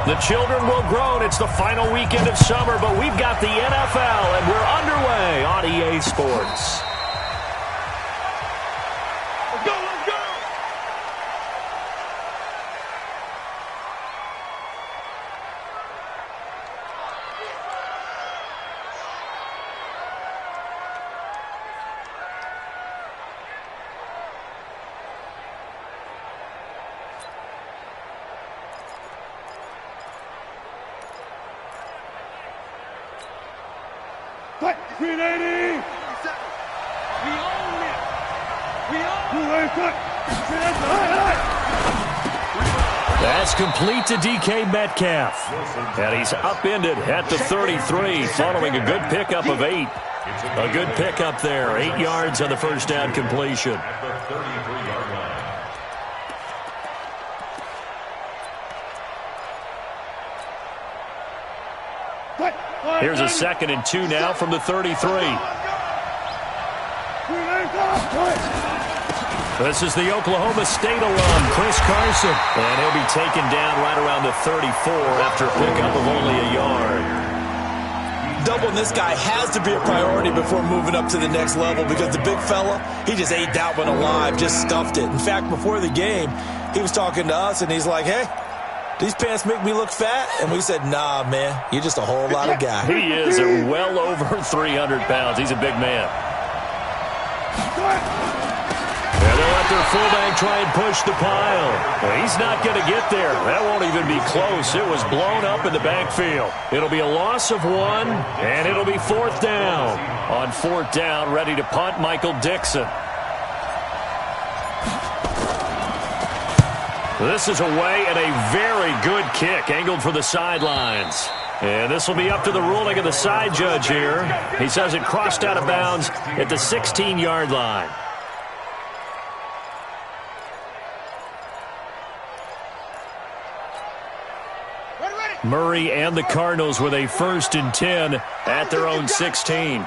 The children will groan. It's the final weekend of summer, but we've got the NFL, and we're underway on EA Sports. Let's go, let's go! Fight! 380! We own it! We own it! That's complete to DK Metcalf. And he's upended at the 33 following a good pickup of 8. A good pickup there. 8 yards on the first down completion. Here's a 2nd and 2 now from the 33. This is the Oklahoma State alum, Chris Carson. And he'll be taken down right around the 34 after a pickup of only a yard. Doubling this guy has to be a priority before moving up to the next level because the big fella, he just ate that one alive, just stuffed it. In fact, before the game, he was talking to us, and he's like, hey, these pants make me look fat? And we said, nah, man, you're just a whole lot of guy. He is well over 300 pounds. He's a big man. And they'll let their fullback try and push the pile. Well, he's not going to get there. That won't even be close. It was blown up in the backfield. It'll be a loss of 1, and it'll be 4th down. On 4th down, ready to punt, Michael Dixon. This is away and a very good kick, angled for the sidelines. And this will be up to the ruling of the side judge here. He says it crossed out of bounds at the 16-yard line. Murray and the Cardinals with a 1st and 10 at their own 16.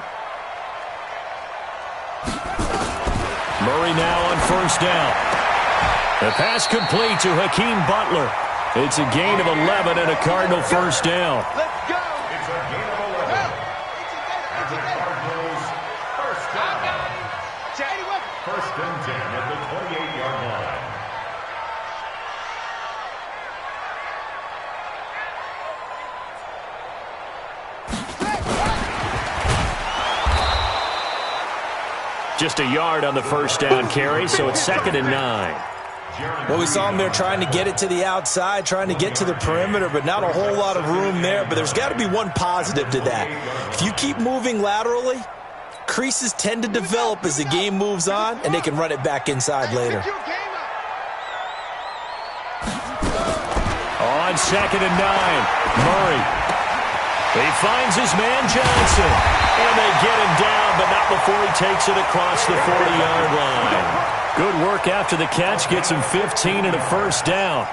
Murray now on 1st down. The pass complete to Hakeem Butler. It's a gain of 11 and a Cardinal 1st down. Let's go! It's a gain of 11. And the Cardinals 1st down. 1st and 10 at the 28-yard line. Just a yard on the 1st down carry, so it's 2nd and 9. Well, we saw him there trying to get it to the outside, trying to get to the perimeter, but not a whole lot of room there. But there's got to be one positive to that. If you keep moving laterally, creases tend to develop as the game moves on, and they can run it back inside later. On 2nd and 9, Murray. He finds his man Johnson, and they get him down, but not before he takes it across the 40-yard line. Good work after the catch, gets him 15 and a 1st down.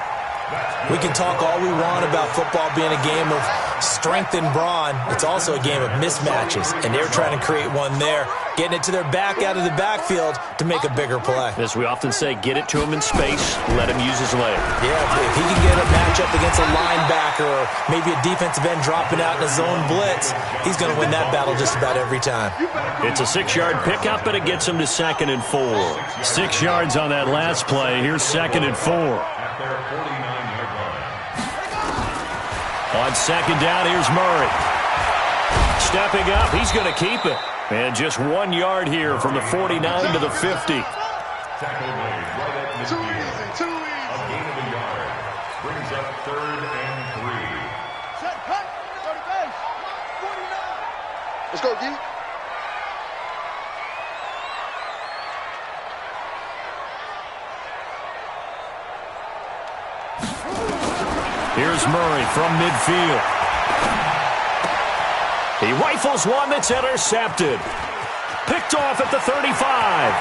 We can talk all we want about football being a game of strength and brawn. It's also a game of mismatches, and they're trying to create one there, getting it to their back out of the backfield to make a bigger play. As we often say, get it to him in space, let him use his leg. Yeah, if he can get a matchup against a linebacker or maybe a defensive end dropping out in a zone blitz, he's going to win that battle just about every time. It's a 6-yard pickup, and it gets him to 2nd and 4. 6 yards on that last play. Here's 2nd and 4. At their 49-yard line. On 2nd down, here's Murray. Stepping up, he's going to keep it. And just 1 yard here from the 49 to the 50. Tackle made right at midfield. Too easy. A gain of a yard. Brings up 3rd and 3. Set, cut, 30 base. 49. Let's go, D. Here's Murray from midfield. He rifles one that's intercepted. Picked off at the 35.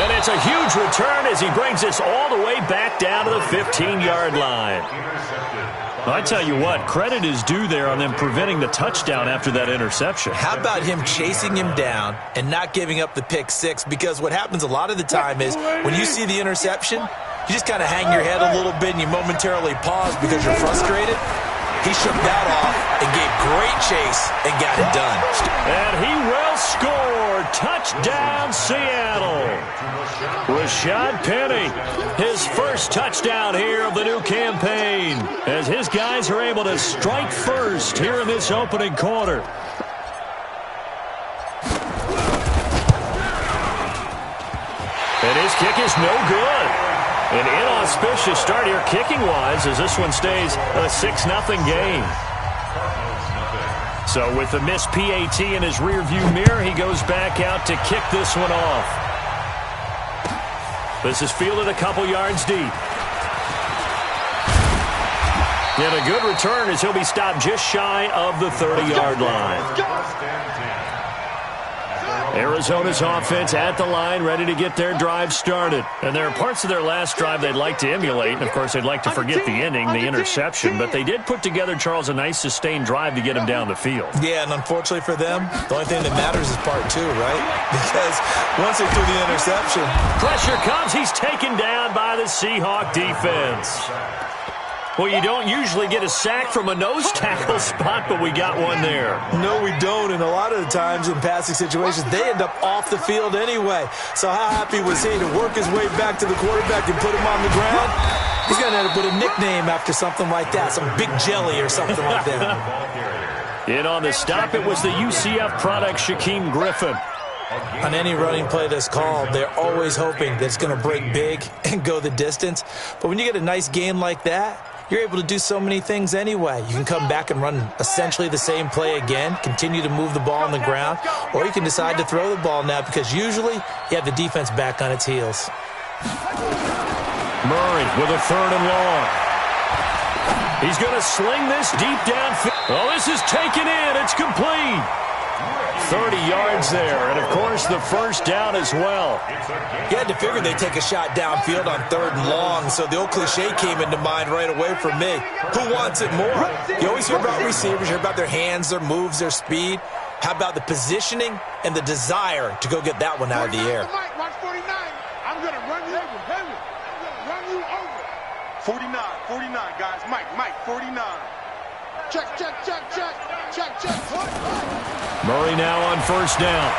And it's a huge return as he brings us all the way back down to the 15-yard line. I tell you what, credit is due there on them preventing the touchdown after that interception. How about him chasing him down and not giving up the pick six? Because what happens a lot of the time is when you see the interception, you just kind of hang your head a little bit and you momentarily pause because you're frustrated. He shook that off and gave great chase and got it done. And he will score. Touchdown, Seattle. Rashad Penny, his first touchdown here of the new campaign, as his guys are able to strike first here in this opening quarter. And his kick is no good. An inauspicious start here kicking-wise as this one stays a 6-0 game. So with the missed PAT in his rearview mirror, he goes back out to kick this one off. This is fielded a couple yards deep. And a good return as he'll be stopped just shy of the 30-yard line. Arizona's offense at the line, ready to get their drive started. And there are parts of their last drive they'd like to emulate. And, of course, they'd like to forget the ending, the interception. But they did put together, Charles, a nice sustained drive to get him down the field. Yeah, and unfortunately for them, the only thing that matters is part two, right? Because once they do the interception. Pressure comes. He's taken down by the Seahawk defense. Well, you don't usually get a sack from a nose tackle spot, but we got one there. No, we don't, and a lot of the times in passing situations, they end up off the field anyway. So how happy was he to work his way back to the quarterback and put him on the ground? He's going to end up with a nickname after something like that, some Big Jelly or something like that. In on the stop, it was the UCF product, Shaquem Griffin. On any running play that's called, they're always hoping that it's going to break big and go the distance. But when you get a nice game like that, you're able to do so many things anyway. You can come back and run essentially the same play again, continue to move the ball on the ground, or you can decide to throw the ball now because usually you have the defense back on its heels. Murray with a 3rd and long. He's going to sling this deep downfield. Oh, this is taken in. It's complete. 30 yards there, and of course the first down as well. You had to figure they'd take a shot downfield on 3rd and long, so the old cliche came into mind right away for me. Who wants it more? You always hear about receivers, hear about their hands, their moves, their speed. How about the positioning and the desire to go get that one out of the air? Watch 49. I'm going to run you over. I'm going to run you over. 49, guys. Mike, 49. Check. Murray now on 1st down.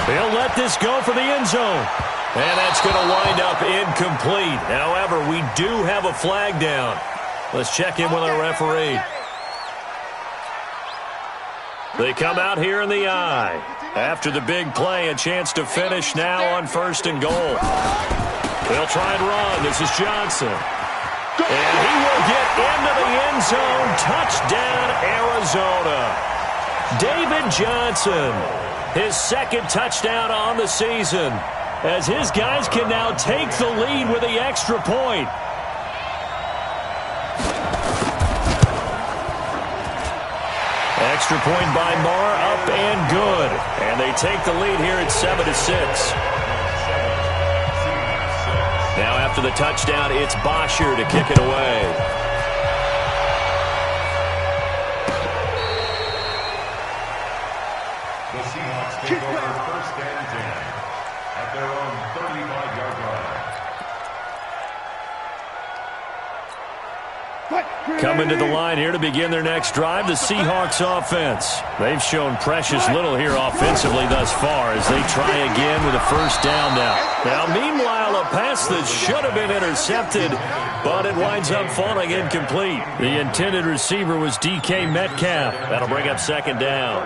He'll let this go for the end zone. And that's going to wind up incomplete. However, we do have a flag down. Let's check in with our referee. They come out here in the eye. After the big play, a chance to finish now on 1st and goal. They'll try and run. This is Johnson. And he will get into the end zone. Touchdown, Arizona. David Johnson, his 2nd touchdown on the season, as his guys can now take the lead with the extra point. Extra point by Marr, up and good. And they take the lead here at 7-6. Now after the touchdown, it's Bosher to kick it away. The Seahawks take over 1st and 10 at their own 35-yard line. Coming to the line here to begin their next drive, the Seahawks offense. They've shown precious little here offensively thus far as they try again with a 1st down now. Now, meanwhile, a pass that should have been intercepted, but it winds up falling incomplete. The intended receiver was DK Metcalf. That'll bring up 2nd down.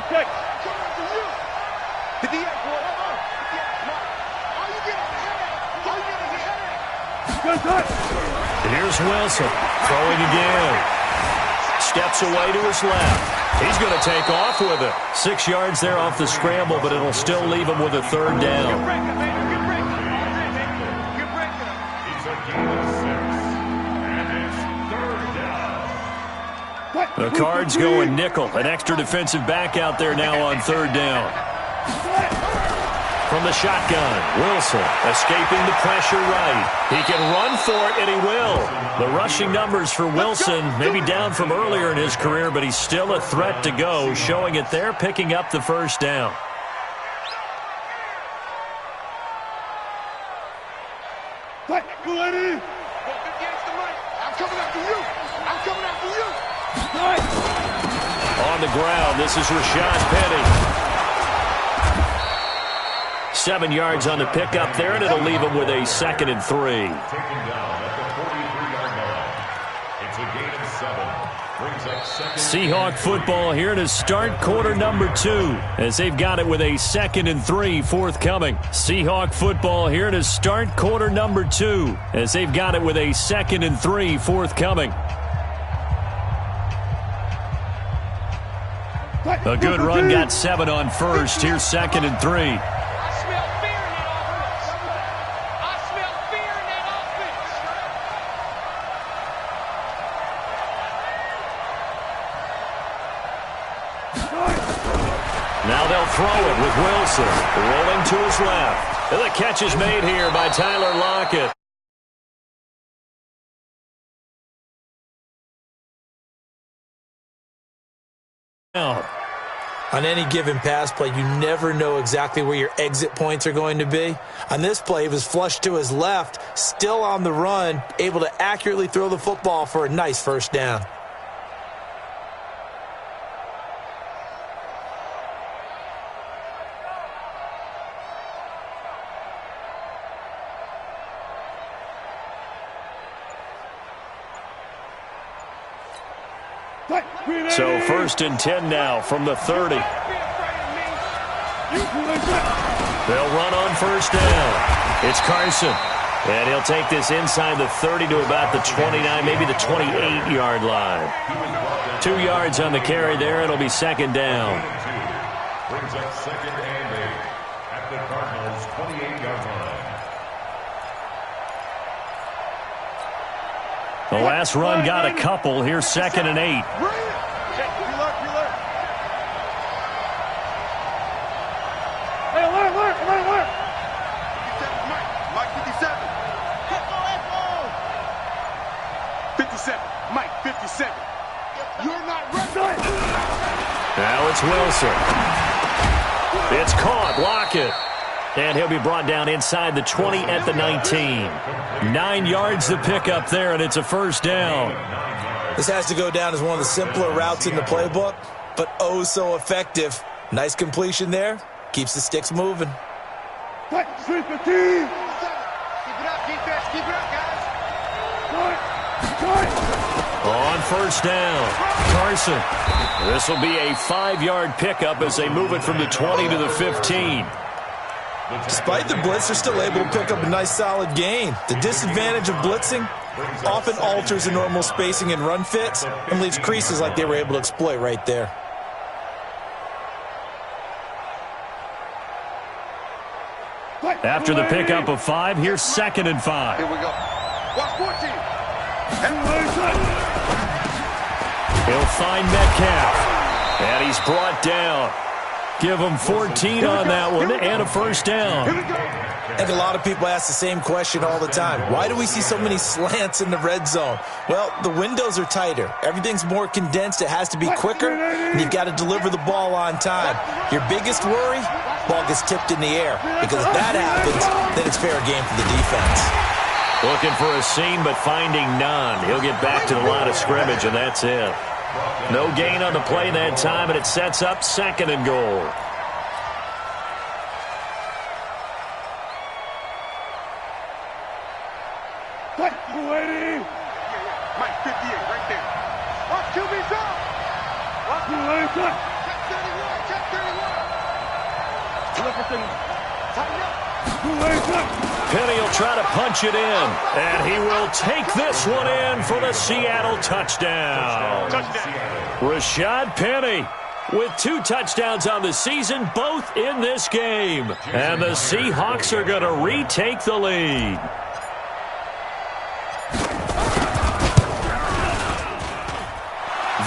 Check. Here's Wilson throwing again. Steps away to his left. He's going to take off with it. 6 yards there off the scramble, but it'll still leave him with a 3rd down. It's a gain of 6, and it's 3rd down. The Cards going nickel. An extra defensive back out there now on 3rd down. from the shotgun. Wilson escaping the pressure right. He can run for it, and he will. The rushing numbers for Wilson maybe down from earlier in his career, but he's still a threat to go, showing it there, picking up the first down. I'm coming after you. I'm coming after you. On the ground, this is Rashad Penny. 7 yards on the pickup there, and it'll leave him with a 2nd and 3. Taken down at the 43-yard line. It's a gain of 7. Brings up second. Seahawk football here to start quarter number 2, as they've got it with a 2nd and 3 forthcoming. Seahawk football here to start quarter number 2, as they've got it with a 2nd and 3 forthcoming. A good run, got 7 on first. Here's 2nd and 3. Now they'll throw it with Wilson. Rolling to his left. And the catch is made here by Tyler Lockett. On any given pass play, you never know exactly where your exit points are going to be. On this play, he was flushed to his left, still on the run, able to accurately throw the football for a nice first down. So 1st and 10 now from the 30. They'll run on first down. It's Carson. And he'll take this inside the 30 to about the 29, maybe the 28-yard line. 2 yards on the carry there. It'll be 2nd down. Brings up 2nd and 8 at the Cardinals' 28-yard line. The last run got a couple. Here's 2nd and 8. Mike 57. 57. Mike 57. You're not ready. Now it's Wilson. It's caught. Lockett. And he'll be brought down inside the 20 at the 19. 9 yards to pick up there, and it's a first down. This has to go down as one of the simpler routes in the playbook, but oh so effective. Nice completion there. Keeps the sticks moving. Keep it up, defense. Keep it up, guys. On first down, Carson. This will be a 5-yard pickup as they move it from the 20 to the 15. Despite the blitz, they're still able to pick up a nice solid gain. The disadvantage of blitzing often alters the normal spacing and run fits and leaves creases like they were able to exploit right there. After the pickup of 5, here's 2nd and 5. Here we go. Watch 14. He'll find Metcalf. And he's brought down. Give him 14 on that one and a first down. And a lot of people ask the same question all the time. Why do we see so many slants in the red zone? Well, the windows are tighter. Everything's more condensed. It has to be quicker, and you've got to deliver the ball on time. Your biggest worry? Ball gets tipped in the air. Because if that happens, then it's fair game for the defense. Looking for a seam, but finding none. He'll get back to the line of scrimmage, and that's it. No gain on the play that time, and it sets up 2nd and goal. Mike 58 right there. Watch QB drop. Watch check 31. Check 31. Jefferson, tighten up. Penny will try to punch it in, and he will take this one in for the Seattle touchdown. Rashad Penny with 2 touchdowns on the season, both in this game. And the Seahawks are going to retake the lead.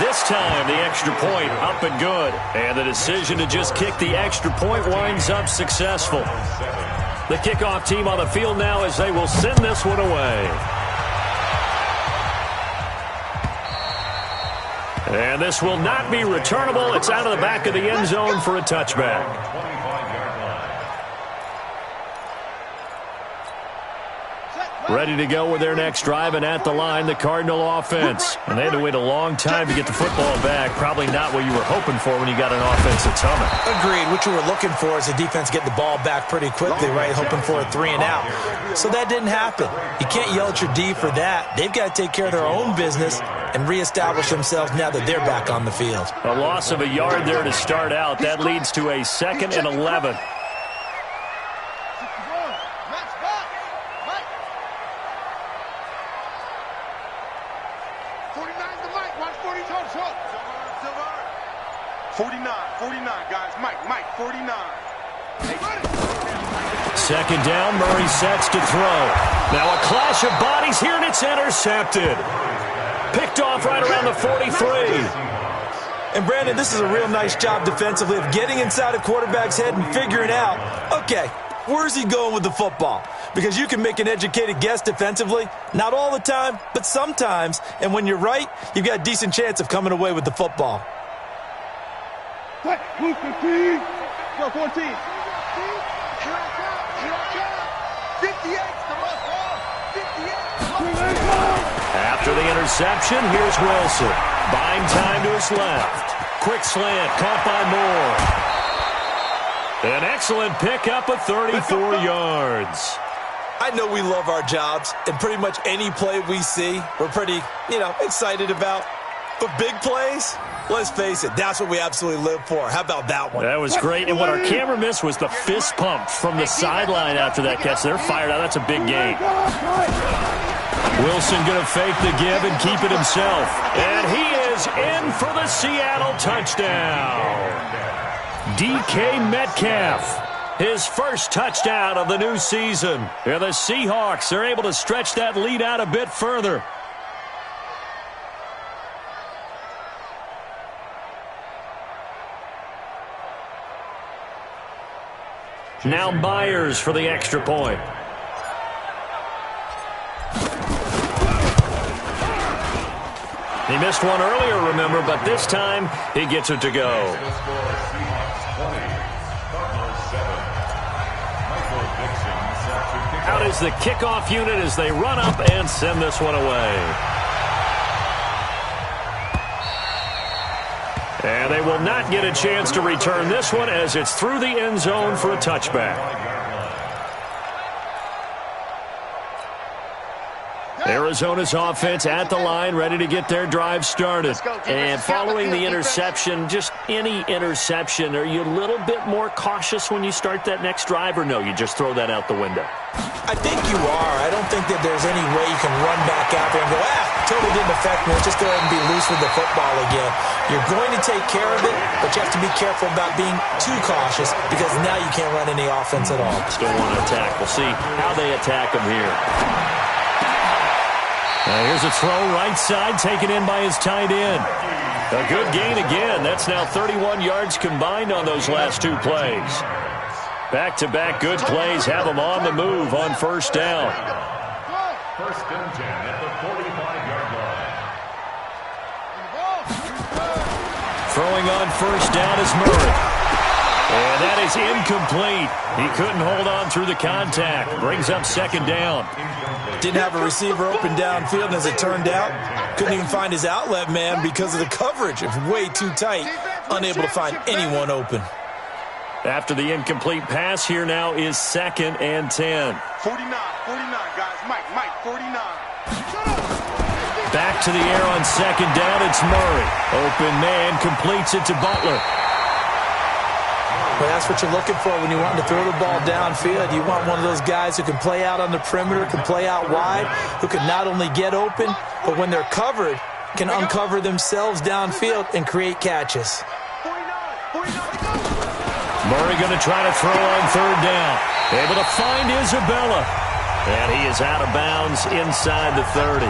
This this time, the extra point up and good. And the decision to just kick the extra point winds up successful. The kickoff team on the field now as they will send this one away. And this will not be returnable. It's out of the back of the end zone for a touchback. Ready to go with their next drive, and at the line, the Cardinal offense. And they had to wait a long time to get the football back. Probably not what you were hoping for when you got an offense that's humming. Agreed. What you were looking for is the defense get the ball back pretty quickly, right? Hoping for a 3 and out. So that didn't happen. You can't yell at your D for that. They've got to take care of their own business and reestablish themselves now that they're back on the field. A loss of a yard there to start out. That leads to a 2nd and 11. Second down, Murray sets to throw. Now a clash of bodies here, and it's intercepted. Picked off right around the 43. And, Brandon, this is a real nice job defensively of getting inside a quarterback's head and figuring out, okay, where's he going with the football? Because you can make an educated guess defensively. Not all the time, but sometimes. And when you're right, you've got a decent chance of coming away with the football. Move 15. Go 14. 58. After the interception, here's Wilson. Buying time to his left. Quick slant, caught by Moore. An excellent pickup of 34 yards. I know we love our jobs, and pretty much any play we see, we're pretty, excited about. But big plays, let's face it, that's what we absolutely live for. How about that one? That was great, and what our camera missed was the fist pump from the sideline after that catch. They're fired out. That's a big gain. Wilson going to fake the give and keep it himself. And he is in for the Seattle touchdown. DK Metcalf, his first touchdown of the new season. And the Seahawks are able to stretch that lead out a bit further. Now Myers for the extra point. He missed one earlier, remember, but this time he gets it to go. Out is the kickoff unit as they run up and send this one away. And they will not get a chance to return this one as it's through the end zone for a touchback. Arizona's offense at the line, ready to get their drive started. And following the interception, just any interception, are you a little bit more cautious when you start that next drive, or no, you just throw that out the window? I think you are. I don't think that there's any way you can run back out there and go, totally didn't affect me. Let's just go ahead and be loose with the football again. You're going to take care of it, but you have to be careful about being too cautious because now you can't run any offense at all. Still want to attack. We'll see how they attack them here. Now here's a throw right side taken in by his tight end. A good gain again. That's now 31 yards combined on those last two plays. Back-to-back good plays have them on the move on first down. First and 10 at the 45-yard line. Throwing on first down is Murray. And that is incomplete. He couldn't hold on through the contact. Brings up second down. Didn't have a receiver open downfield, and as it turned out, couldn't even find his outlet man because of the coverage. It was way too tight. Unable to find anyone open. After the incomplete pass, here now is 2nd and 10. 49, guys. Mike, 49. Back to the air on second down, it's Murray. Open man completes it to Butler. Well, that's what you're looking for when you want to throw the ball downfield. You want one of those guys who can play out on the perimeter, can play out wide, who can not only get open, but when they're covered, can uncover themselves downfield and create catches. Murray going to try to throw on third down. Able to find Isabella. And he is out of bounds inside the 30.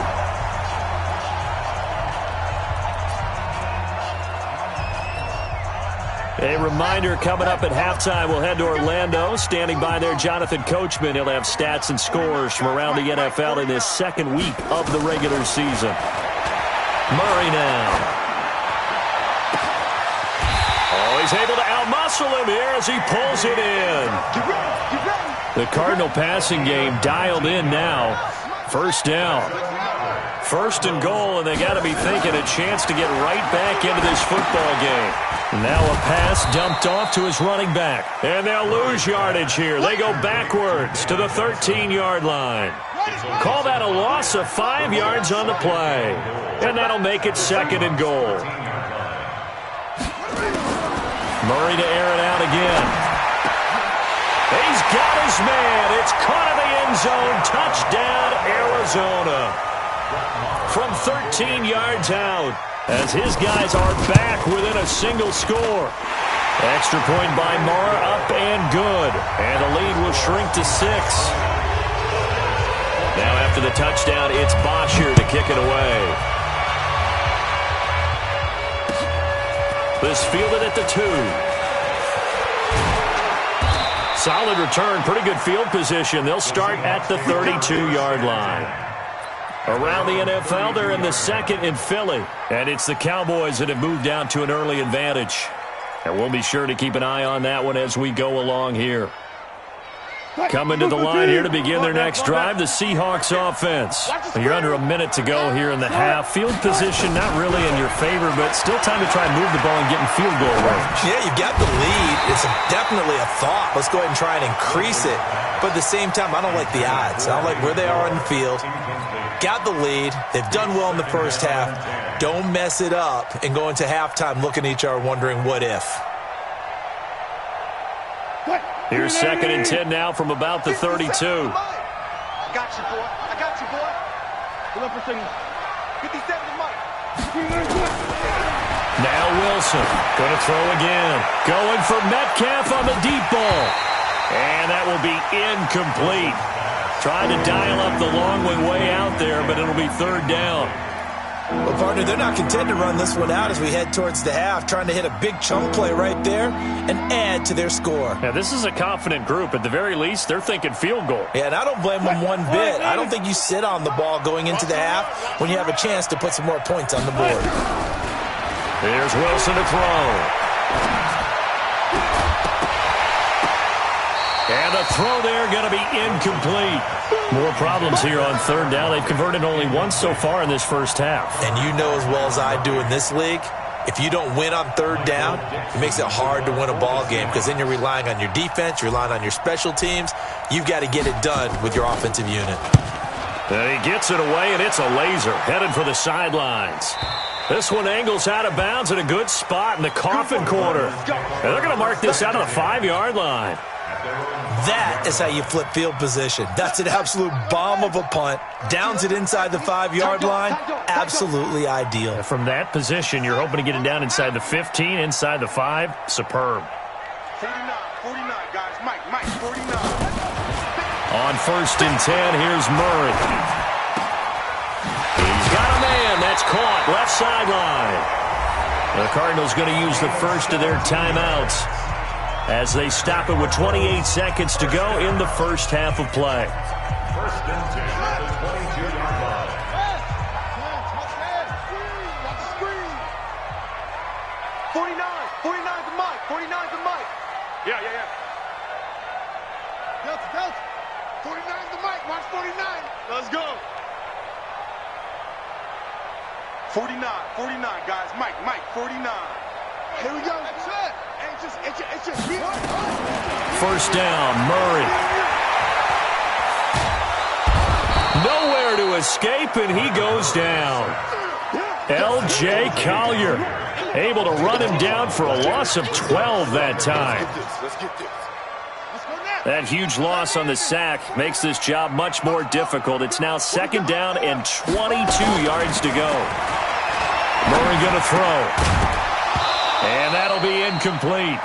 A reminder, coming up at halftime, we'll head to Orlando. Standing by there, Jonathan Coachman. He'll have stats and scores from around the NFL in this second week of the regular season. Murray now. Oh, he's able to outmuscle him here as he pulls it in. The Cardinal passing game dialed in now. First down. First and goal, and they got to be thinking a chance to get right back into this football game. Now a pass dumped off to his running back. And they'll lose yardage here. They go backwards to the 13-yard line. Call that a loss of 5 yards on the play. And that'll make it second and goal. Murray to air it out again. He's got his man. It's caught in the end zone. Touchdown, Arizona. From 13 yards out, as his guys are back within a single score. Extra point by Mara, up and good. And the lead will shrink to 6. Now after the touchdown, it's Bosher to kick it away. This fielded at the 2. Solid return, pretty good field position. They'll start at the 32-yard line. Around the NFL, they're in the second in Philly. And it's the Cowboys that have moved down to an early advantage. And we'll be sure to keep an eye on that one as we go along here. Coming to the line here to begin their next drive, the Seahawks offense. You're under a minute to go here in the half. Field position not really in your favor, but still time to try and move the ball and get in field goal range. Yeah, you've got the lead. It's definitely a thought. Let's go ahead and try and increase it. But at the same time, I don't like the odds. I don't like where they are on the field. Got the lead. They've done well in the first half. Don't mess it up and go into halftime looking at each other wondering what if. Here's second and 10 now from about the 32. I got you, boy. I got you, boy. Pull up for second. 57 to Mike. Now Wilson going to throw again. Going for Metcalf on the deep ball. And that will be incomplete. Trying to dial up the long one way out there, but it'll be third down. Well, partner, they're not content to run this one out as we head towards the half, trying to hit a big chunk play right there and add to their score. Now, this is a confident group. At the very least, they're thinking field goal. Yeah, and I don't blame them one bit. I don't think you sit on the ball going into the half when you have a chance to put some more points on the board. Here's Wilson to throw. And the throw there going to be incomplete. More problems here on third down. They've converted only once so far in this first half. And you know as well as I do in this league, if you don't win on third down, it makes it hard to win a ball game because then you're relying on your defense, you're relying on your special teams. You've got to get it done with your offensive unit. And he gets it away, and it's a laser headed for the sidelines. This one angles out of bounds in a good spot in the coffin corner. And they're going to mark this out of the 5-yard line. That is how you flip field position. That's an absolute bomb of a punt. Downs it inside the 5-yard line. Absolutely ideal. From that position, you're hoping to get it down inside the 15, inside the 5. Superb. 49, guys. Mike, 49. On first and 10, here's Murray. He's got a man. That's caught. Left sideline. The Cardinals going to use the first of their timeouts as they stop it with 28 seconds to go in the first half of play. First and 10 at the 22-yard line. 49 to Mike. 49 to Mike. Yeah. Delta. 49 to Mike. Watch 49. Let's go. 49, guys. Mike, 49. Here we go. That's it. It's just First down, Murray. Nowhere to escape, and he goes down. L.J. Collier able to run him down for a loss of 12 that time. That huge loss on the sack makes this job much more difficult. It's now second down and 22 yards to go. Murray going to throw. And that'll be incomplete.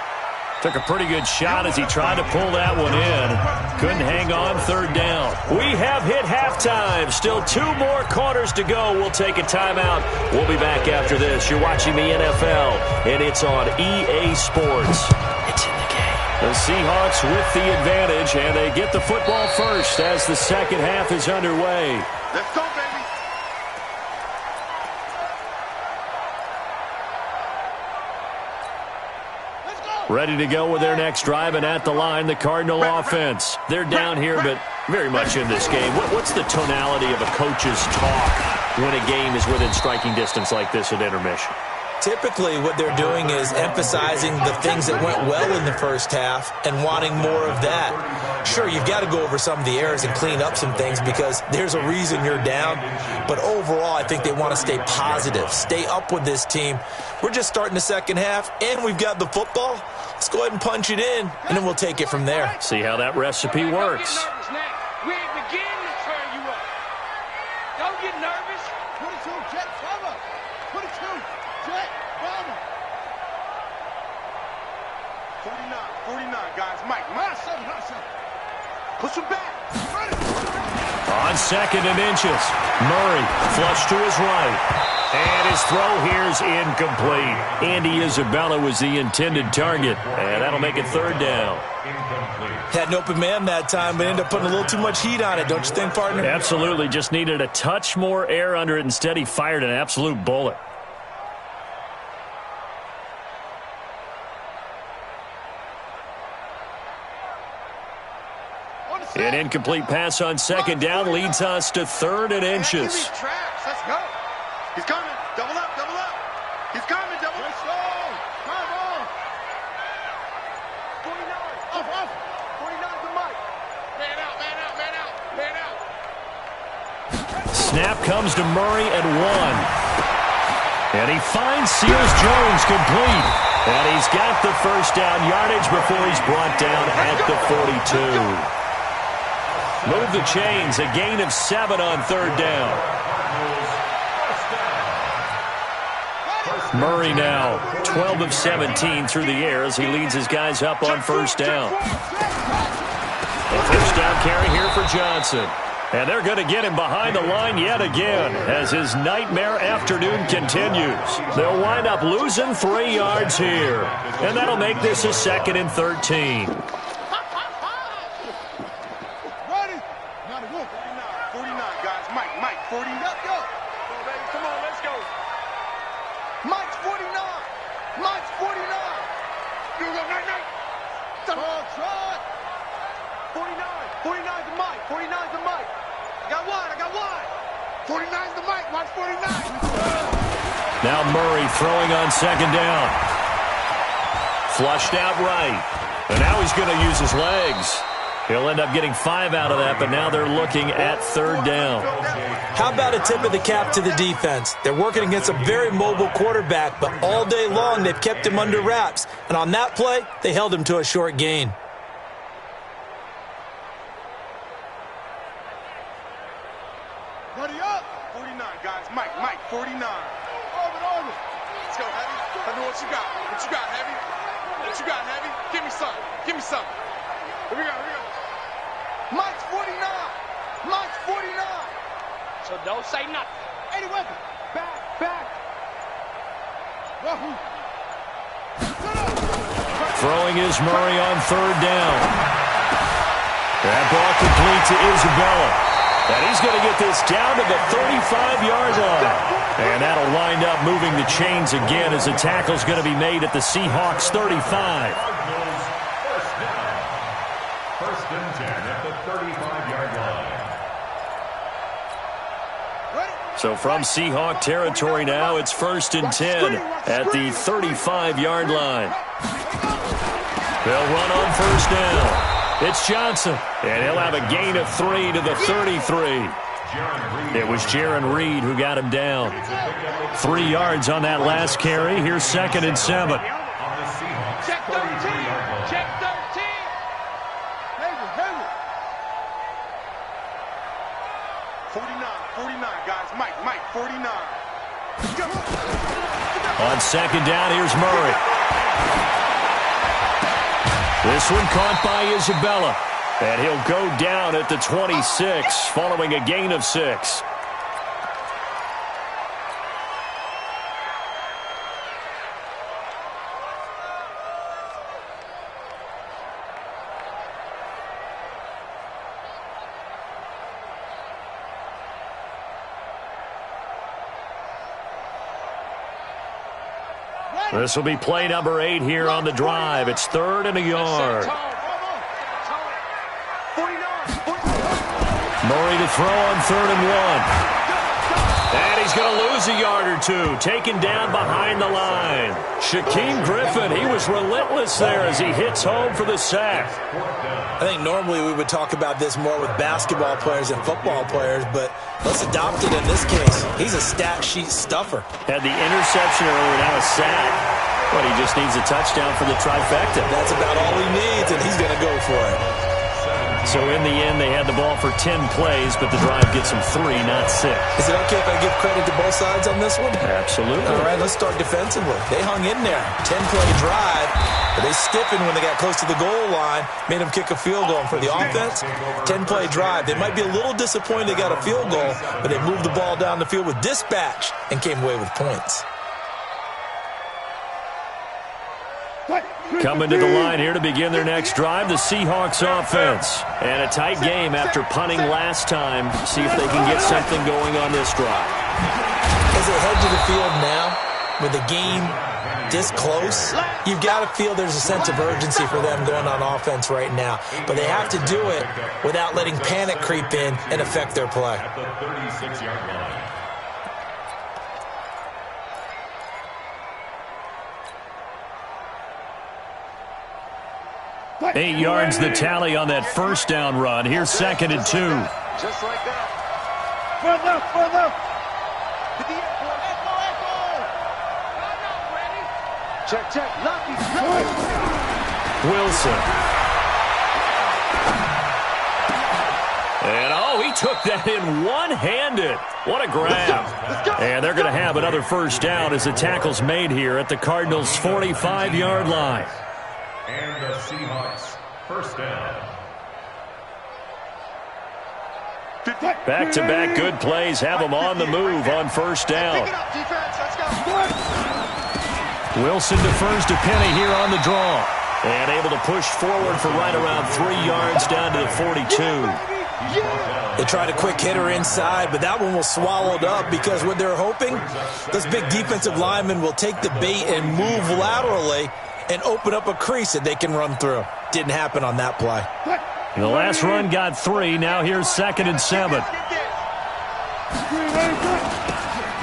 Took a pretty good shot as he tried to pull that one in. Couldn't hang on third down. We have hit halftime. Still 2 more quarters to go. We'll take a timeout. We'll be back after this. You're watching the NFL, and it's on EA Sports. It's in the game. The Seahawks with the advantage, and they get the football first as the second half is underway. Let's go, baby. Ready to go with their next drive, and at the line, the Cardinal offense. They're down here, but very much in this game. What's the tonality of a coach's talk when a game is within striking distance like this at intermission? Typically, what they're doing is emphasizing the things that went well in the first half and wanting more of that. Sure, you've got to go over some of the errors and clean up some things because there's a reason you're down. But overall, I think they want to stay positive, stay up with this team. We're just starting the second half, and we've got the football. Let's go ahead and punch it in, and then we'll take it from there. See how that recipe works. We ain't beginning to turn you up. Don't get nervous. 22, jet cover. 22, jet cover. 49, guys. Mike. Push him back. On second and inches, Murray flush to his right. And his throw here's incomplete. Andy Isabella was the intended target, and that'll make it third down. Had an open man that time, but ended up putting a little too much heat on it, don't you think, partner? Absolutely. Just needed a touch more air under it. Instead, he fired an absolute bullet. An incomplete pass on second down leads us to third and inches. Let's go. He's coming. Double up. He's coming. Double up. Come on. 49. Off. 49 to Mike. Man out. Snap comes to Murray at 1. And he finds Seals-Jones complete. And he's got the first down yardage before he's brought down at the 42. Move the chains, a gain of 7 on third down. Murray now 12 of 17 through the air as he leads his guys up on first down. A first down carry here for Johnson. And they're going to get him behind the line yet again as his nightmare afternoon continues. They'll wind up losing 3 yards here. And that'll make this a 2nd and 13. 40. Let's go. Come on, let's go. Mike's 49. Mike's 49. You go, night. Try. 49. 49 to Mike. 49 to Mike. I got wide. 49 to Mike. Mike's 49. Now Murray throwing on second down. Flushed out right. And now he's going to use his legs. He'll end up getting 5 out of that, but now they're looking at third down. How about a tip of the cap to the defense? They're working against a very mobile quarterback, but all day long they've kept him under wraps. And on that play, they held him to a short gain. Ready up. 49, guys. Mike, 49. Orbit. Let's go, Heavy. Tell me what you got. What you got, Heavy? Give me something. Here we go. Mike's 49. So don't say nothing. 80 weapon. Back. Wahoo. Throwing is Murray on third down. That ball complete to Isabella. And he's going to get this down to the 35-yard line. And that'll wind up moving the chains again as the tackle's going to be made at the Seahawks 35. First and 10 at the 35-yard line. So from Seahawk territory now, it's first and 10 at the 35-yard line. They'll run on first down. It's Johnson, and he'll have a gain of 3 to the 33. It was Jaron Reed who got him down. 3 yards on that last carry. Here's 2nd and 7. Check 13. Heavy. 49, guys. Mike, 49. On second down, here's Murray. This one caught by Isabella. And he'll go down at the 26 following a gain of 6. This will be play number 8 here on the drive. It's 3rd and a yard. Murray to throw on 3rd and 1. And he's going to lose a yard or 2. Taken down behind the line. Shaquem Griffin, he was relentless there as he hits home for the sack. I think normally we would talk about this more with basketball players and football players, but let's adopt it in this case. He's a stat sheet stuffer. Had the interception earlier, now a sack. But he just needs a touchdown for the trifecta. That's about all he needs, and he's going to go for it. So in the end, they had the ball for 10 plays, but the drive gets them 3, not 6. Is it okay if I give credit to both sides on this one? Absolutely. All right, let's start defensively. They hung in there. 10-play drive, but they stiffened when they got close to the goal line, made them kick a field goal. And for the offense, 10-play drive. They might be a little disappointed they got a field goal, but they moved the ball down the field with dispatch and came away with points. Coming to the line here to begin their next drive, the Seahawks offense. And a tight game after punting last time. See if they can get something going on this drive. As they head to the field now, with the game this close, you've got to feel there's a sense of urgency for them going on offense right now. But they have to do it without letting panic creep in and affect their play. At the 36-yard line. 8 yards the tally on that first down run. Here's 2nd and 2. Just like that. Further. Check. Lucky. Wilson. And he took that in one-handed. What a grab. And they're going to have another first down as the tackle's made here at the Cardinals' 45-yard line. And the Seahawks, first down. Back-to-back good plays have them on the move on first down. Wilson defers to Penny here on the draw. And able to push forward for right around 3 yards down to the 42. They tried a quick hitter inside, but that one was swallowed up because what they're hoping, those big defensive linemen will take the bait and move laterally and open up a crease that they can run through. Didn't happen on that play. The last run got 3. Now here's 2nd and 7.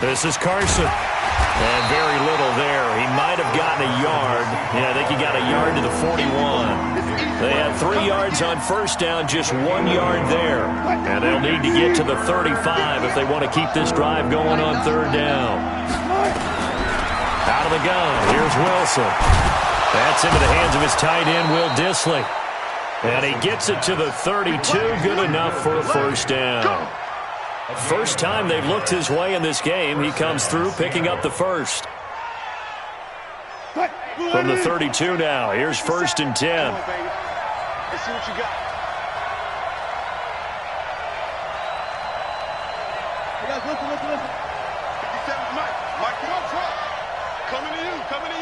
This is Carson. And very little there. He might have gotten a yard. Yeah, I think he got a yard to the 41. They had 3 yards on first down, just 1 yard there. And they'll need to get to the 35 if they want to keep this drive going on third down. Out of the gun, here's Wilson. That's into the hands of his tight end, Will Dissly. And he gets it to the 32, good enough for a first down. First time they've looked his way in this game, he comes through picking up the first. From the 32 now, here's 1st and 10. Let's see what you got. Hey guys, listen. 57, Mike. Mike, come on, try. Coming to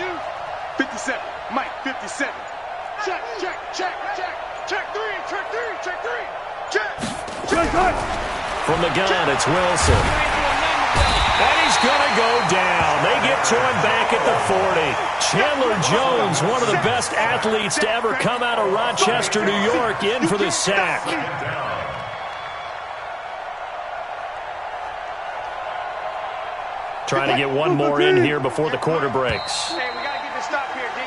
you. 57, Mike, 57. Check. Check. From the gun, it's Wilson. And he's going to go down. They get to him back at the 40. Chandler Jones, one of the best athletes to ever come out of Rochester, New York, in for the sack. Trying to get one more in here before the quarter breaks. Hey, we got to get this stop here, D.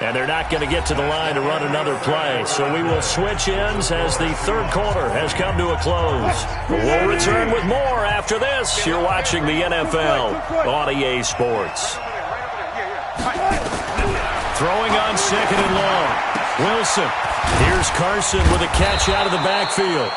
And they're not going to get to the line to run another play. So we will switch ends as the third quarter has come to a close. We'll return with more after this. You're watching the NFL on EA Sports. Throwing on 2nd and long. Wilson. Here's Carson with a catch out of the backfield.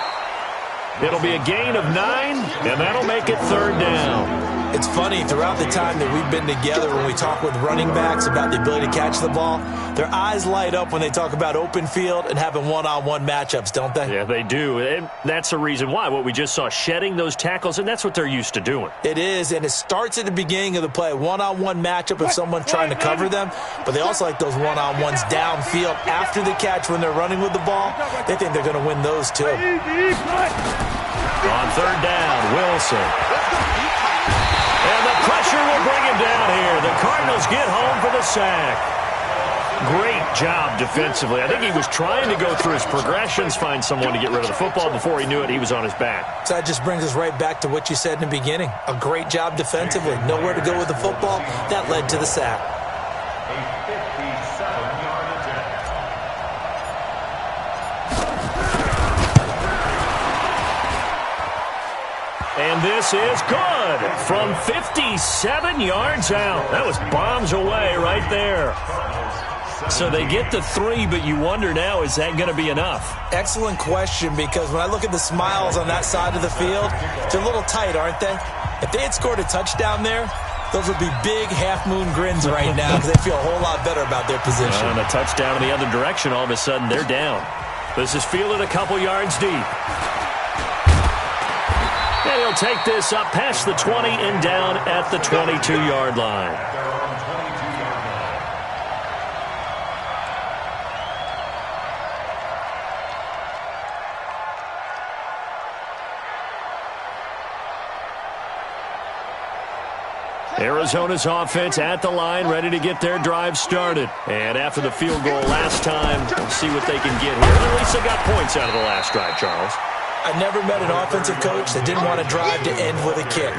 It'll be a gain of 9, and that'll make it third down. It's funny, throughout the time that we've been together, when we talk with running backs about the ability to catch the ball, their eyes light up when they talk about open field and having one-on-one matchups, don't they? Yeah, they do. And that's the reason why. What we just saw, shedding those tackles, and that's what they're used to doing. It is, and it starts at the beginning of the play. One-on-one matchup if someone's trying to cover them, but they also like those one-on-ones downfield after the catch when they're running with the ball. They think they're going to win those too. On third down, Wilson. And the pressure will bring him down here. The Cardinals get home for the sack. Great job defensively. I think he was trying to go through his progressions, find someone to get rid of the football. Before he knew it, he was on his back. So that just brings us right back to what you said in the beginning. A great job defensively. Nowhere to go with the football. That led to the sack. A 57-yard attempt. And this is good from 57 yards out. That was bombs away right there. So they get the 3, but you wonder now, is that going to be enough? Excellent question, because when I look at the smiles on that side of the field, they're a little tight, aren't they? If they had scored a touchdown there, those would be big half-moon grins right now because they feel a whole lot better about their position. And a touchdown in the other direction, all of a sudden they're down. This is fielded a couple yards deep. And he'll take this up past the 20 and down at the 22-yard line. Arizona's offense at the line, ready to get their drive started. And after the field goal last time, we'll see what they can get here. At least they got points out of the last drive, Charles. I never met an offensive coach that didn't want to drive to end with a kick.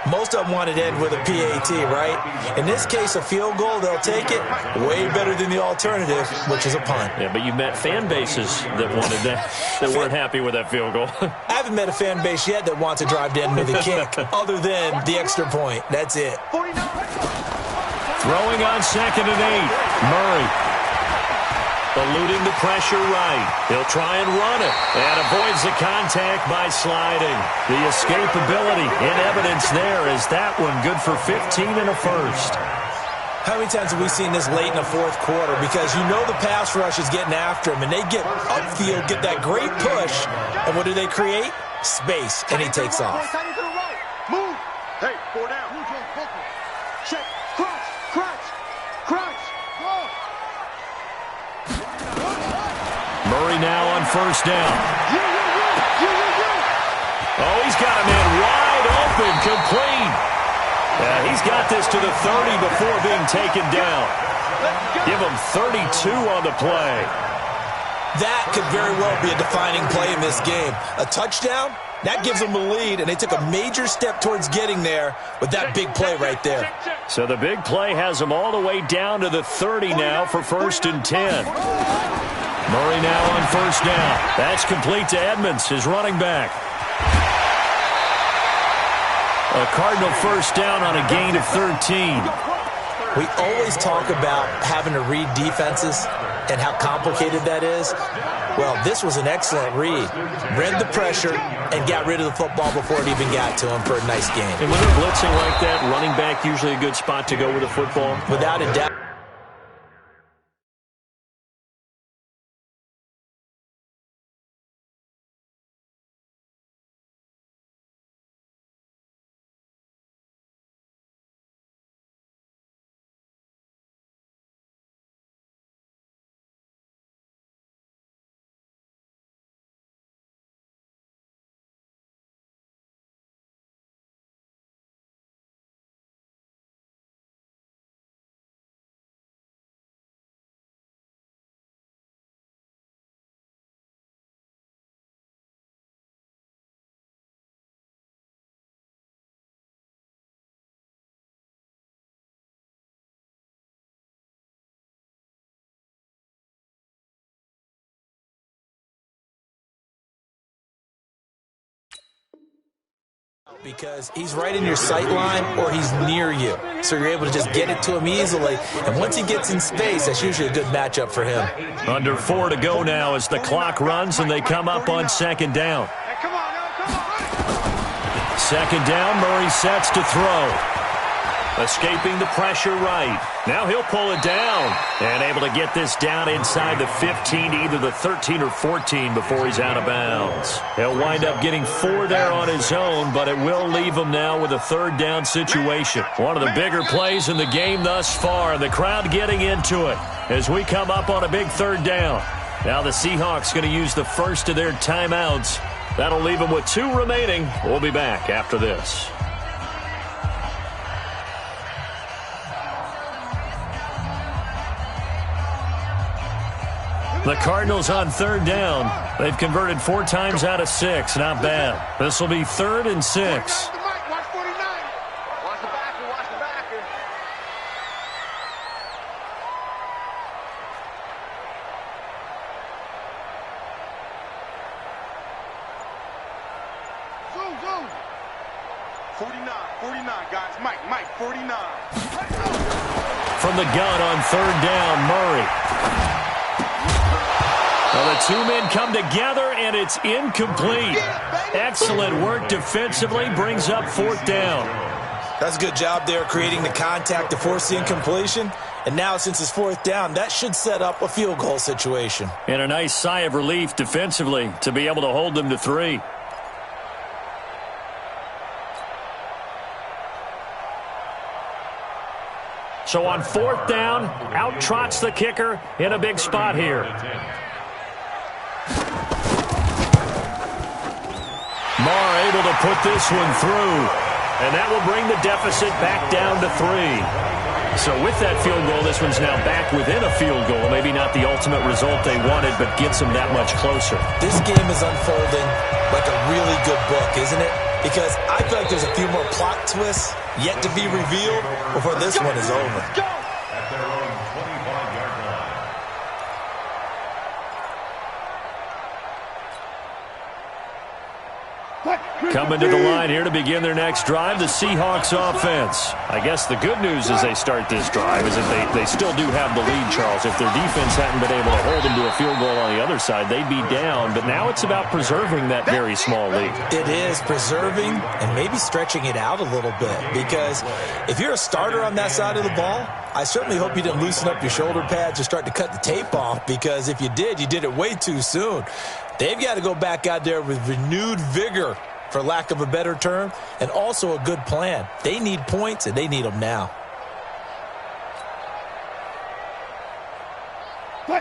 Most of them wanted to end with a PAT, right? In this case, a field goal, they'll take it. Way better than the alternative, which is a punt. Yeah, but you've met fan bases that wanted that, that weren't happy with that field goal. I haven't met a fan base yet that wants to drive to end with a kick, other than the extra point. That's it. Throwing on 2nd and 8. Murray. Eluding the pressure right. He'll try and run it. And avoids the contact by sliding. The escapability in evidence there. Is that one good for 15 and a first? How many times have we seen this late in the fourth quarter? Because you know the pass rush is getting after him, and they get upfield, get that great push, and what do they create? Space, and he takes off. Move. Hey, 4 down. Check. Crunch. Crunch. Crunch. Murray now on 1st down. Oh, he's got him in wide open, complete. Yeah, he's got this to the 30 before being taken down. Give him 32 on the play. That could very well be a defining play in this game. A touchdown, that gives them a lead, and they took a major step towards getting there with that big play right there. So the big play has them all the way down to the 30 now for 1st and 10. Murray now on 1st down. That's complete to Edmonds, his running back. A Cardinal 1st down on a gain of 13. We always talk about having to read defenses and how complicated that is. Well, this was an excellent read. Read the pressure and got rid of the football before it even got to him for a nice game. And when they're blitzing like that, running back usually a good spot to go with the football. Without a doubt. Because he's right in your sight line or he's near you. So you're able to just get it to him easily. And once he gets in space, that's usually a good matchup for him. Under 4 to go now as the clock runs and they come up on 2nd down. second down, Murray sets to throw. Escaping the pressure right. Now he'll pull it down. And able to get this down inside the 15 to either the 13 or 14 before he's out of bounds. He'll wind up getting 4 there on his own, but it will leave him now with a third down situation. One of the bigger plays in the game thus far. The crowd getting into it as we come up on a big third down. Now the Seahawks going to use the first of their timeouts. That'll leave them with 2 remaining. We'll be back after this. The Cardinals on third down. They've converted 4 times out of 6. Not bad. This will be 3rd and 6. Watch 49. Watch the backer. Watch the backer. Zoom. 49, guys. Mike, 49. From the gun on third down, Murray. Well, the 2 men come together, and it's incomplete. Excellent work defensively, brings up 4th down. That's a good job there creating the contact to force the incompletion. And now since it's 4th down, that should set up a field goal situation. And a nice sigh of relief defensively to be able to hold them to 3. So on 4th down, out trots the kicker in a big spot here. Marr able to put this one through, and that will bring the deficit back down to 3. So with that field goal, this one's now back within a field goal. Maybe not the ultimate result they wanted, but gets them that much closer. This game is unfolding like a really good book, isn't it? Because I feel like there's a few more plot twists yet to be revealed before this one is over. At their own 25-yard line. Coming to the line here to begin their next drive, the Seahawks offense. I guess the good news as they start this drive is that they still do have the lead, Charles. If their defense hadn't been able to hold them to a field goal on the other side, they'd be down. But now it's about preserving that very small lead. It is preserving and maybe stretching it out a little bit. Because if you're a starter on that side of the ball, I certainly hope you didn't loosen up your shoulder pads or start to cut the tape off. Because if you did, you did it way too soon. They've got to go back out there with renewed vigor, for lack of a better term, and also a good plan. They need points, and they need them now.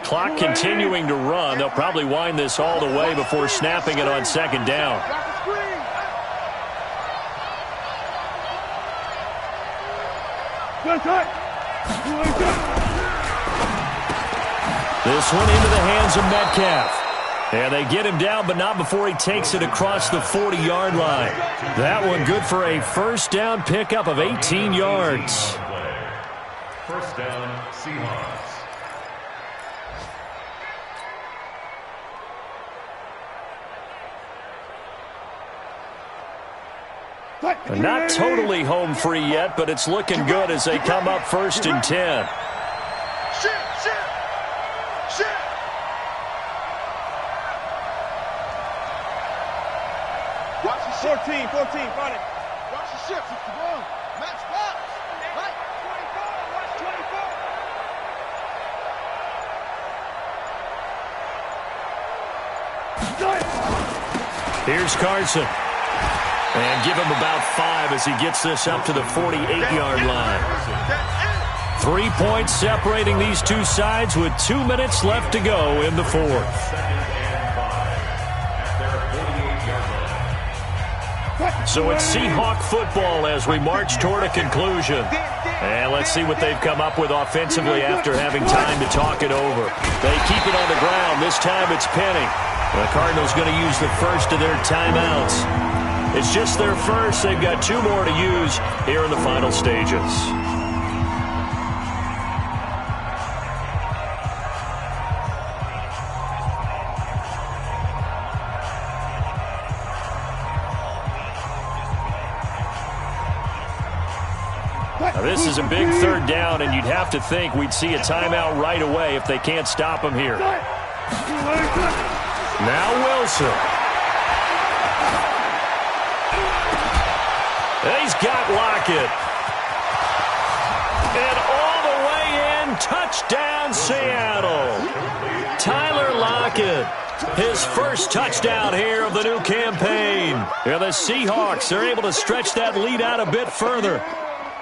Clock continuing to run. They'll probably wind this all the way before snapping it on second down. This one into the hands of Metcalf. And they get him down, but not before he takes it across the 40-yard line. That one good for a first down pickup of 18 yards. First down, Seahawks. Not totally home free yet, but it's looking good as they come up 1st and 10. Watch the 14, find it. Watch the ship. Come on. Match box. Right. 24. Here's Carson. And give him about 5 as he gets this up to the 48-yard line. 3 points separating these two sides with 2 minutes left to go in the 4th. So it's Seahawk football as we march toward a conclusion. And let's see what they've come up with offensively after having time to talk it over. They keep it on the ground. This time it's Penny. The Cardinals going to use the first of their timeouts. It's just their first. They've got 2 more to use here in the final stages. Now, this is a big third down, and you'd have to think we'd see a timeout right away if they can't stop him here. Now Wilson. He's got Lockett. And all the way in, touchdown Seattle. Tyler Lockett, his first touchdown here of the new campaign. And the Seahawks are able to stretch that lead out a bit further.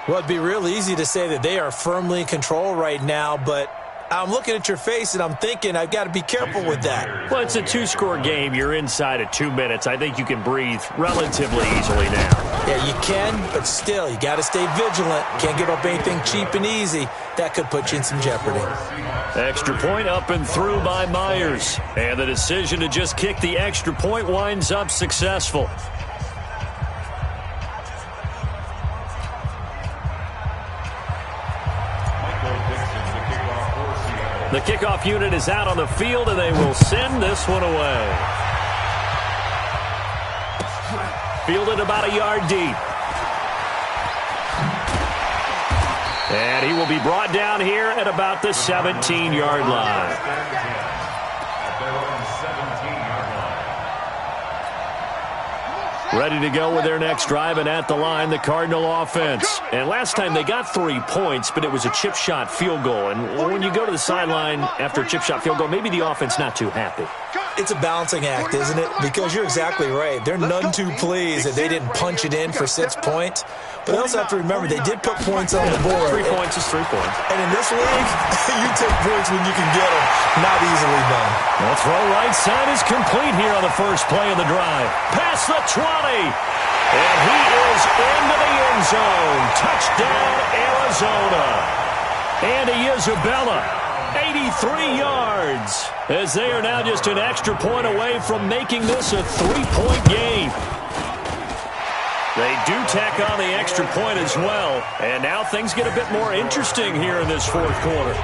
Well, it'd be real easy to say that they are firmly in control right now, but I'm looking at your face and I'm thinking I've got to be careful with that. Well, it's a two-score game. You're inside of 2 minutes. I think you can breathe relatively easily now. Yeah, you can, but still, you got to stay vigilant. Can't give up anything cheap and easy. That could put you in some jeopardy. Extra point up and through by Myers. And the decision to just kick the extra point winds up successful. The kickoff unit is out on the field, and they will send this one away. Fielded about a yard deep. And he will be brought down here at about the 17-yard line. Ready to go with their next drive, and at the line, the Cardinal offense. And last time they got 3 points, but it was a chip shot field goal. And when you go to the sideline after a chip shot field goal, maybe the offense not too happy. It's a balancing act, isn't it? Because you're exactly right. They're none too pleased that they didn't punch it in for 6 points. But they also have to remember they did put points on the board. 3 points is 3 points. And in this league, you take points when you can get them. Not easily done. Well, throw right side is complete here on the first play of the drive. Past the 20. And he is into the end zone. Touchdown, Arizona. Andy Isabella, 83 yards. As they are now just an extra point away from making this a 3-point game. They do tack on the extra point as well. And now things get a bit more interesting here in this fourth quarter.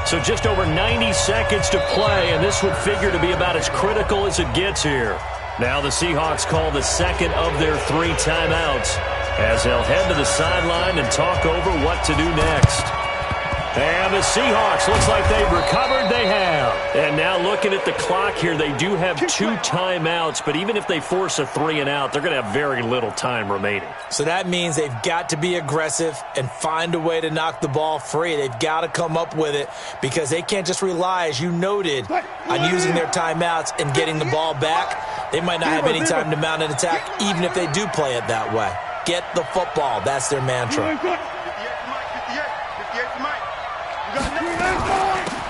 So just over 90 seconds to play, and this would figure to be about as critical as it gets here. Now the Seahawks call the second of their 3 timeouts as they'll head to the sideline and talk over what to do next. And the Seahawks, looks like they've recovered. They have. And now looking at the clock here, they do have 2 timeouts, but even if they force a 3 and out, they're going to have very little time remaining. So that means they've got to be aggressive and find a way to knock the ball free. They've got to come up with it because they can't just rely, as you noted, on using their timeouts and getting the ball back. They might not have any time to mount an attack, even if they do play it that way. Get the football. That's their mantra.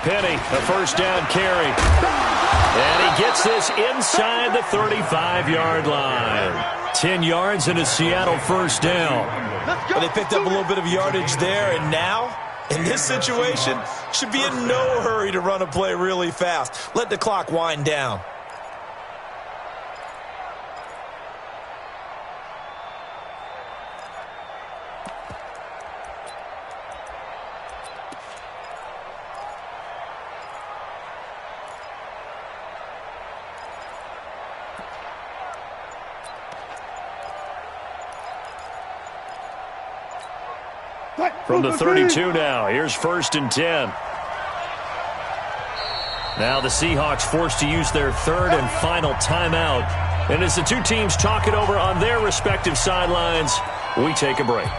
Penny, a first down carry. And he gets this inside the 35-yard line. 10 yards and a Seattle first down. Well, they picked up a little bit of yardage there, and now, in this situation, should be in no hurry to run a play really fast. Let the clock wind down. From the 32 now, here's 1st and 10. Now the Seahawks forced to use their 3rd and final timeout. And as the 2 teams talk it over on their respective sidelines, we take a break.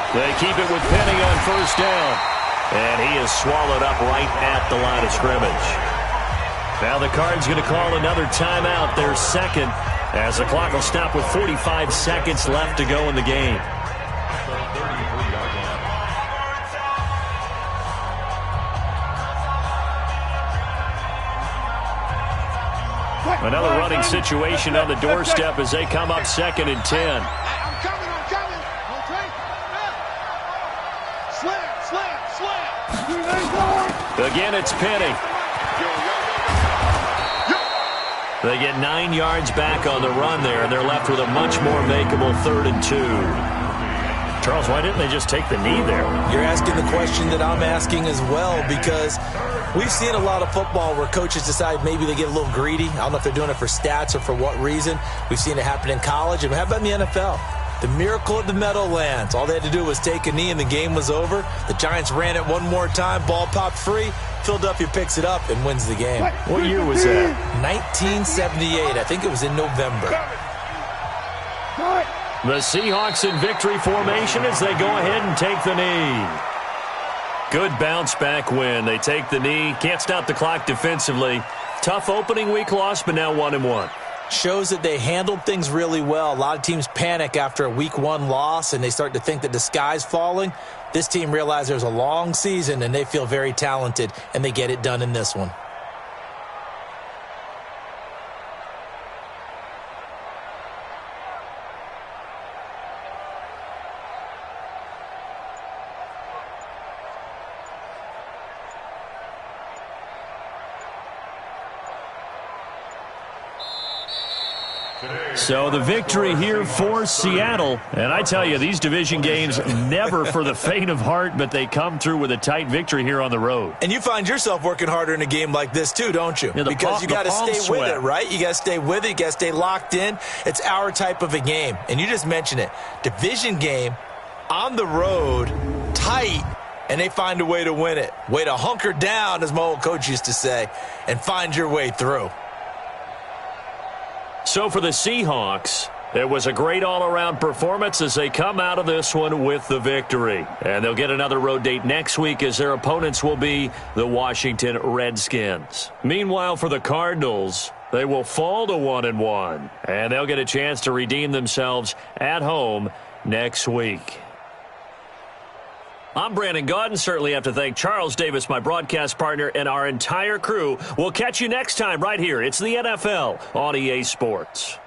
They keep it with Penny on first down. And he is swallowed up right at the line of scrimmage. Now the Cards going to call another timeout, their 2nd, as the clock will stop with 45 seconds left to go in the game. Another running situation on the doorstep as they come up 2nd and 10. Again, it's Penny. They get 9 yards back on the run there, and they're left with a much more makeable 3rd and 2. Charles, why didn't they just take the knee there? You're asking the question that I'm asking as well, because we've seen a lot of football where coaches decide maybe they get a little greedy. I don't know if they're doing it for stats or for what reason. We've seen it happen in college. And how about in the NFL? The miracle at the Meadowlands. All they had to do was take a knee and the game was over. The Giants ran it one more time. Ball popped free. Philadelphia picks it up and wins the game. What year was that? 1978. I think it was in November. The Seahawks in victory formation as they go ahead and take the knee. Good bounce back win. They take the knee. Can't stop the clock defensively. Tough opening week loss, but now 1-1. Shows that they handled things really well. A lot of teams panic after a week 1 loss, and they start to think that the sky's falling. This team realized there's a long season, and they feel very talented, and they get it done in this one. So the victory here for Seattle. And I tell you, these division games never for the faint of heart, but they come through with a tight victory here on the road. And you find yourself working harder in a game like this too, don't you? Yeah, because you got to stay with it, right? You got to stay with it. You got to stay locked in. It's our type of a game. And you just mentioned it. Division game, on the road, tight, and they find a way to win it. Way to hunker down, as my old coach used to say, and find your way through. So for the Seahawks, it was a great all-around performance as they come out of this one with the victory. And they'll get another road date next week as their opponents will be the Washington Redskins. Meanwhile, for the Cardinals, they will fall to 1-1, and they'll get a chance to redeem themselves at home next week. I'm Brandon Gaudin. Certainly have to thank Charles Davis, my broadcast partner, and our entire crew. We'll catch you next time right here. It's the NFL on EA Sports.